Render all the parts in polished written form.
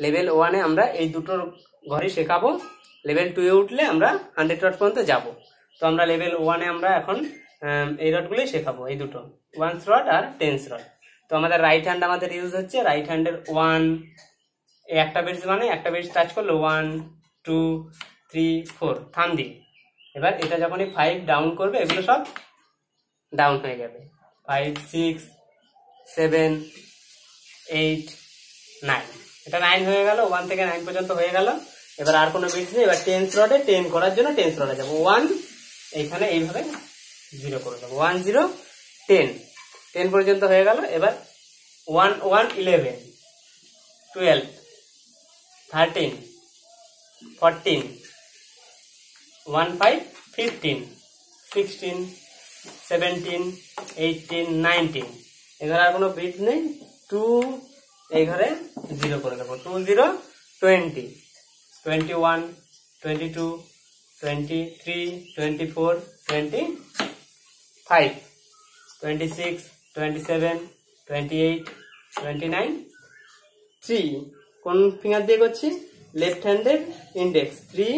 Level 1-এ আমরা এই দুটোর ঘরে শেখাবো। লেভেল 2-এ উঠলে আমরা 100 রড পর্যন্ত যাব। তো আমরা লেভেল 1-এ আমরা এখন এই রডগুলোই শেখাবো, এই দুটো 1 রড আর 10 রড। তো আমাদের রাইট হ্যান্ড আমাদের ইউজ হচ্ছে, রাইট হ্যান্ডের 1 এই একটা বেস, মানে একটা বেস টাচ করলো 1 2 3 4 থাম দিয়ে। এবার এটা যখনই 5 ডাউন করবে এগুলো সব ডাউন হয়ে যাবে। 5 6 7 8 9, এটা 9 হয়ে গেল, 1 থেকে 9 পর্যন্ত হয়ে গেল। এবার আর কোনো বিটস নেই। এবার 10 রডে 10 করার জন্য 10 রডে যাবো। 1 এইখানে এইভাবে 0 করে দেবো, 1 0 10 10 পর্যন্ত হয়ে গেল। এবার 1 1 11 12 13 14 1 5 15 16 17 18 19। এখানে আর কোনো বিট নেই। 2 এই ঘরে 0 করে দেবো। 2 0 20 21 22 23 24 25 26 27 28 29 3। কোন ফিঙ্গার দিয়ে করছি? লেফট হ্যান্ডের ইন্ডেক্স 3,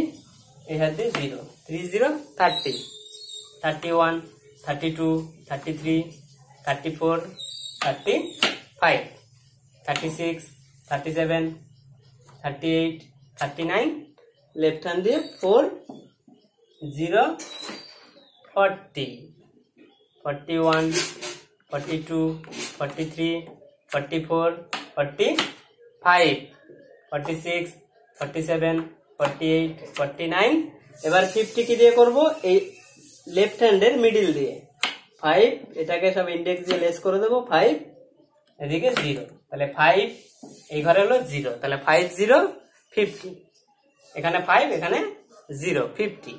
এই হাত দিয়ে 0 3 0 30 31 32 33 34 35 36 37 38 39। লেফট হ্যান্ড দিয়ে 4 0 40 41 42 43 44 45 46 47 48 49। এবার 50 কি দিয়ে করব? এই লেফট হ্যান্ডের মিডিল দিয়ে 5, এটাকে সব ইন্ডেক্স দিয়ে লেস করে দেবো। 5 এদিকে 0, তাহলে 5 এই ঘরে হলো 0, তাহলে 5 0 50। এখানে 5 এখানে 0 50।